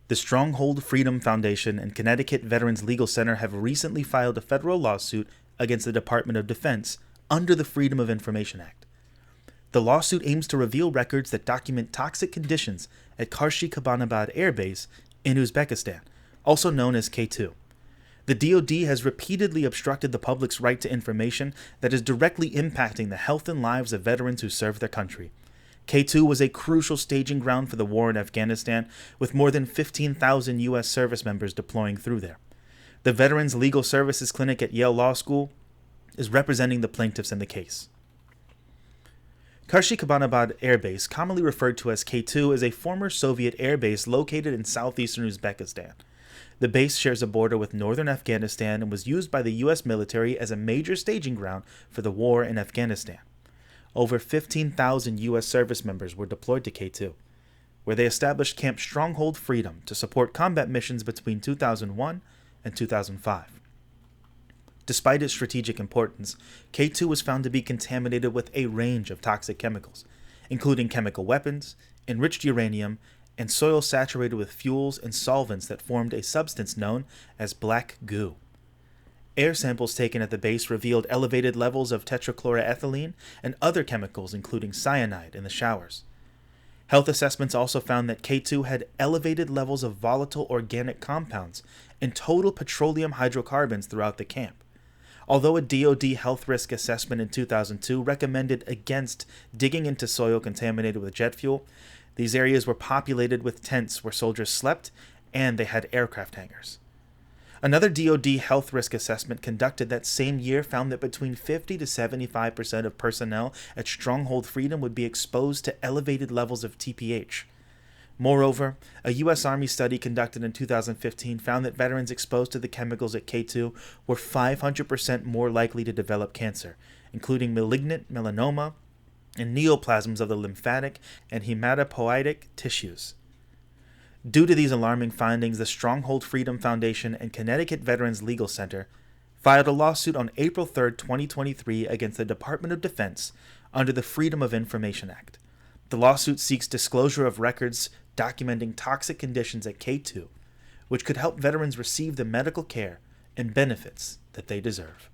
The Stronghold Freedom Foundation and Connecticut Veterans Legal Center have recently filed a federal lawsuit against the Department of Defense under the Freedom of Information Act. The lawsuit aims to reveal records that document toxic conditions at Karshi-Kabanabad Air Base in Uzbekistan, also known as K2. The DOD has repeatedly obstructed the public's right to information that is directly impacting the health and lives of veterans who serve their country. K2 was a crucial staging ground for the war in Afghanistan, with more than 15,000 U.S. service members deploying through there. The Veterans Legal Services Clinic at Yale Law School is representing the plaintiffs in the case. Karshi-Kabanabad Air Base, commonly referred to as K2, is a former Soviet air base located in southeastern Uzbekistan. The base shares a border with northern Afghanistan and was used by the U.S. military as a major staging ground for the war in Afghanistan. Over 15,000 U.S. service members were deployed to K2, where they established Camp Stronghold Freedom to support combat missions between 2001 and 2005. Despite its strategic importance, K2 was found to be contaminated with a range of toxic chemicals, including chemical weapons, enriched uranium, and soil saturated with fuels and solvents that formed a substance known as black goo. Air samples taken at the base revealed elevated levels of tetrachloroethylene and other chemicals, including cyanide, in the showers. Health assessments also found that K2 had elevated levels of volatile organic compounds and total petroleum hydrocarbons throughout the camp. Although a DOD health risk assessment in 2002 recommended against digging into soil contaminated with jet fuel, these areas were populated with tents where soldiers slept, and they had aircraft hangars. Another DOD health risk assessment conducted that same year found that between 50 to 75% of personnel at Stronghold Freedom would be exposed to elevated levels of TPH. Moreover, a U.S. Army study conducted in 2015 found that veterans exposed to the chemicals at K2 were 500% more likely to develop cancer, including malignant melanoma and neoplasms of the lymphatic and hematopoietic tissues. Due to these alarming findings, the Stronghold Freedom Foundation and Connecticut Veterans Legal Center filed a lawsuit on April 3, 2023 against the Department of Defense under the Freedom of Information Act. The lawsuit seeks disclosure of records documenting toxic conditions at K2, which could help veterans receive the medical care and benefits that they deserve.